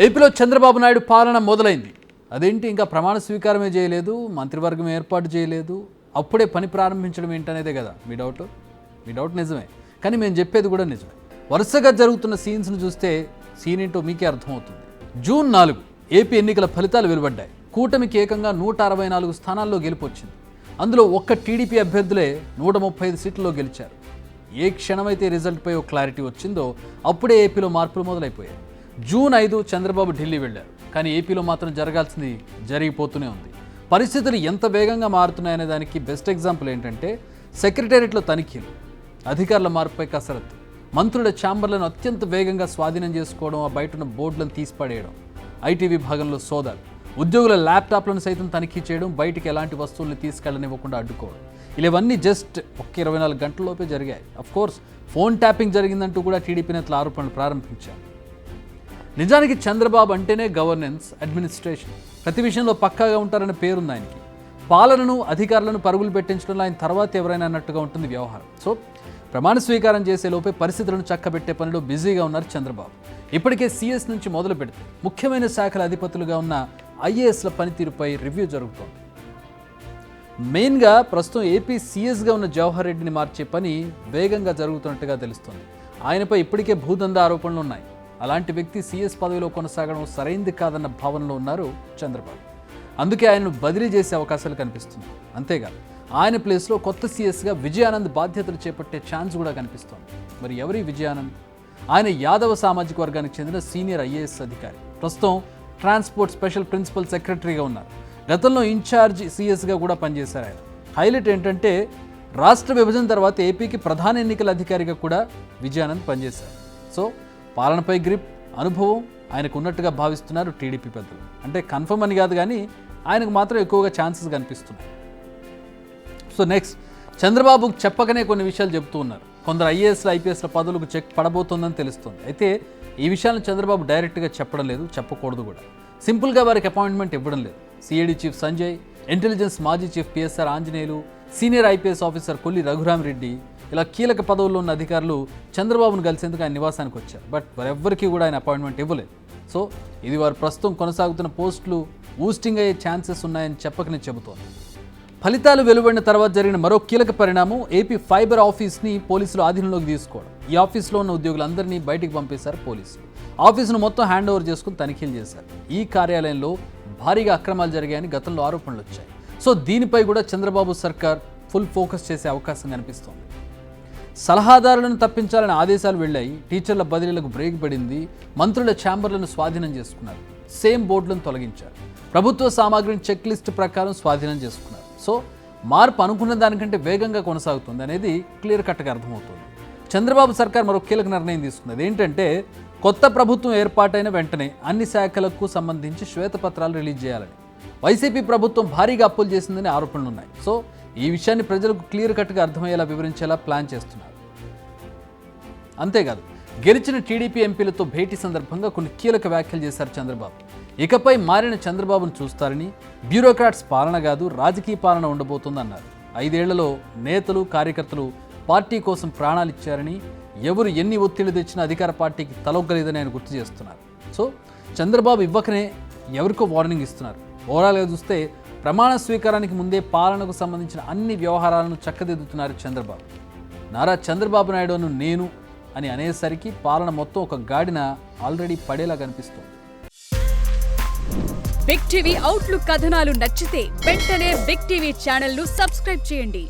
ఏపీలో చంద్రబాబు నాయుడు పాలన మొదలైంది. అదేంటి ఇంకా ప్రమాణ స్వీకారమే చేయలేదు, మంత్రివర్గం ఏర్పాటు చేయలేదు, అప్పుడే పని ప్రారంభించడం ఏంటనేదే కదా మీ డౌట్ నిజమే, కానీ మేము చెప్పేది కూడా నిజమే. వరుసగా జరుగుతున్న సీన్స్ను చూస్తే సీన్ ఏంటో మీకే అర్థమవుతుంది. జూన్ 4 ఏపీ ఎన్నికల ఫలితాలు వెలువడ్డాయి. కూటమికి ఏకంగా 164 స్థానాల్లో గెలుపొచ్చింది. అందులో ఒక్క టీడీపీ అభ్యర్థులే 135 సీట్లలో గెలిచారు. ఏ క్షణమైతే రిజల్ట్పై ఒక క్లారిటీ వచ్చిందో అప్పుడే ఏపీలో మార్పులు మొదలైపోయాయి. జూన్ 5 చంద్రబాబు ఢిల్లీ వెళ్లారు, కానీ ఏపీలో మాత్రం జరగాల్సింది జరిగిపోతూనే ఉంది. పరిస్థితులు ఎంత వేగంగా మారుతున్నాయనే దానికి బెస్ట్ ఎగ్జాంపుల్ ఏంటంటే సెక్రటేరియట్లో తనిఖీలు, అధికారుల మార్పుపై కసరత్తు, మంత్రుల ఛాంబర్లను అత్యంత వేగంగా స్వాధీనం చేసుకోవడం, ఆ బయట ఉన్న బోర్డులను తీసిపడేయడం, ఐటీ విభాగంలో సోదాలు, ఉద్యోగుల ల్యాప్టాప్లను సైతం తనిఖీ చేయడం, బయటికి ఎలాంటి వస్తువుల్ని తీసుకెళ్లనివ్వకుండా అడ్డుకోవడం, ఇవన్నీ జస్ట్ 24 గంటల్లోపే జరిగాయి. అఫ్కోర్స్ ఫోన్ ట్యాపింగ్ జరిగిందంటూ కూడా టీడీపీ నేతల ఆరోపణలు ప్రారంభించారు. నిజానికి చంద్రబాబు అంటేనే గవర్నెన్స్, అడ్మినిస్ట్రేషన్, ప్రతి విషయంలో పక్కాగా ఉంటారనే పేరుంది ఆయనకి. పాలనను, అధికారులను పరుగులు పెట్టించడంలో ఆయన తర్వాత ఎవరైనా అన్నట్టుగా ఉంటుంది వ్యవహారం. సో ప్రమాణ స్వీకారం చేసే లోపే పరిస్థితులను చక్కబెట్టే పనిలో బిజీగా ఉన్నారు చంద్రబాబు. ఇప్పటికే సీఎస్ నుంచి మొదలు పెడితే ముఖ్యమైన శాఖల అధిపతులుగా ఉన్న ఐఏఎస్ల పనితీరుపై రివ్యూ జరుగుతోంది. మెయిన్గా ప్రస్తుతం ఏపీ సీఎస్గా ఉన్న జవహర్ రెడ్డిని మార్చే పని వేగంగా జరుగుతున్నట్టుగా తెలుస్తోంది. ఆయనపై ఇప్పటికే భూదందా ఆరోపణలు ఉన్నాయి. అలాంటి వ్యక్తి సీఎస్ పదవిలో కొనసాగడం సరైంది కాదన్న భావనలో ఉన్నారు చంద్రబాబు. అందుకే ఆయనను బదిలీ చేసే అవకాశాలు కనిపిస్తున్నాయి. అంతేకాదు ఆయన ప్లేస్లో కొత్త సీఎస్గా విజయానంద్ బాధ్యతలు చేపట్టే ఛాన్స్ కూడా కనిపిస్తోంది. మరి ఎవరి విజయానంద్? ఆయన యాదవ సామాజిక వర్గానికి చెందిన సీనియర్ ఐఏఎస్ అధికారి. ప్రస్తుతం ట్రాన్స్పోర్ట్ స్పెషల్ ప్రిన్సిపల్ సెక్రటరీగా ఉన్నారు. గతంలో ఇన్ఛార్జ్ సీఎస్గా కూడా పనిచేశారు ఆయన. హైలైట్ ఏంటంటే రాష్ట్ర విభజన తర్వాత ఏపీకి ప్రధాన ఎన్నికల అధికారిగా కూడా విజయానంద్ పనిచేశారు. సో పాలనపై గ్రిప్, అనుభవం ఆయనకు ఉన్నట్టుగా భావిస్తున్నారు టీడీపీ పెద్దలు. అంటే కన్ఫర్మ్ అని కాదు, కానీ ఆయనకు మాత్రం ఎక్కువగా ఛాన్సెస్ కనిపిస్తున్నాయి. సో నెక్స్ట్, చంద్రబాబు చెప్పకనే కొన్ని విషయాలు చెబుతూ ఉన్నారు. కొందరు ఐఏఎస్ల, ఐపీఎస్ల పదవులకు చెక్ పడబోతోందని తెలుస్తుంది. అయితే ఈ విషయాలను చంద్రబాబు డైరెక్ట్గా చెప్పడం లేదు, చెప్పకూడదు కూడా. సింపుల్గా వారికి అపాయింట్మెంట్ ఇవ్వడం లేదు. సిఐడి చీఫ్ సంజయ్, ఇంటెలిజెన్స్ మాజీ chief PSR Anjaneyulu, senior IPS officer Kolli Raghurami Reddy, ఇలా కీలక పదవుల్లో ఉన్న అధికారులు చంద్రబాబును కలిసేందుకు ఆయన నివాసానికి వచ్చారు. బట్ వారెవ్వరికీ కూడా ఆయన అపాయింట్మెంట్ ఇవ్వలేదు. సో ఇది వారు ప్రస్తుతం కొనసాగుతున్న పోస్టులు ఊస్టింగ్ అయ్యే ఛాన్సెస్ ఉన్నాయని చెప్పకనే చెబుతోంది. ఫలితాలు వెలువడిన తర్వాత జరిగిన మరో కీలక పరిణామం ఏపీ ఫైబర్ ఆఫీస్ని పోలీసులు ఆధీనంలోకి తీసుకోవడం. ఈ ఆఫీస్లో ఉన్న ఉద్యోగులందరినీ బయటికి పంపేశారు పోలీసులు. ఆఫీసును మొత్తం హ్యాండ్ ఓవర్ చేసుకుని తనిఖీలు చేశారు. ఈ కార్యాలయంలో భారీగా అక్రమాలు జరిగాయని గతంలో ఆరోపణలు వచ్చాయి. సో దీనిపై కూడా చంద్రబాబు సర్కార్ ఫుల్ ఫోకస్ చేసే అవకాశం కనిపిస్తోంది. సలహాదారులను తప్పించాలని ఆదేశాలు వెళ్ళాయి. టీచర్ల బదిలీలకు బ్రేక్ పడింది. మంత్రుల ఛాంబర్లను స్వాధీనం చేసుకున్నారు. సేమ్ బోర్డులను తొలగించారు. ప్రభుత్వ సామాగ్రిని చెక్ లిస్ట్ ప్రకారం స్వాధీనం చేసుకున్నారు. సో మార్పు అనుకున్న దానికంటే వేగంగా కొనసాగుతుంది అనేది క్లియర్ కట్గా అర్థమవుతుంది. చంద్రబాబు సర్కార్ మరో కీలక నిర్ణయం తీసుకుంది. అదేంటంటే కొత్త ప్రభుత్వం ఏర్పాటైన వెంటనే అన్ని శాఖలకు సంబంధించి శ్వేతపత్రాలు రిలీజ్ చేయాలని. వైసీపీ ప్రభుత్వం భారీగా అప్పులు చేసిందని ఆరోపణలు ఉన్నాయి. సో ఈ విషయాన్ని ప్రజలకు క్లియర్ కట్గా అర్థమయ్యేలా వివరించేలా ప్లాన్ చేస్తున్నారు. అంతేకాదు గెలిచిన టీడీపీ ఎంపీలతో భేటీ సందర్భంగా కొన్ని కీలక వ్యాఖ్యలు చేశారు చంద్రబాబు. ఇకపై మారిన చంద్రబాబును చూస్తారని, బ్యూరోక్రాట్స్ పాలన కాదు రాజకీయ పాలన ఉండబోతోందన్నారు. 5 ఏళ్లలో నేతలు, కార్యకర్తలు పార్టీ కోసం ప్రాణాలు ఇచ్చారని, ఎవరు ఎన్ని ఒత్తిళ్లు తెచ్చినా అధికార పార్టీకి తలొగ్గలేదని ఆయన గుర్తు చేస్తున్నారు. సో చంద్రబాబు ఇవ్వకనే ఎవరికో వార్నింగ్ ఇస్తున్నారు. ఓవరాల్గా చూస్తే ప్రమాణ స్వీకారానికి ముందే పాలనకు సంబంధించిన అన్ని వ్యవహారాలను చక్కదిద్దుతున్నారు చంద్రబాబు. నారా చంద్రబాబు నాయుడును నేను అని అనేసరికి పాలన మొత్తం ఒక గాడిన ఆల్రెడీ పడేలా కనిపిస్తోంది. బిగ్ టీవీ అవుట్లుక్ కథనాలు నచ్చితే వెంటనే బిగ్ టీవీ ఛానల్ ను సబ్స్క్రైబ్ చేయండి.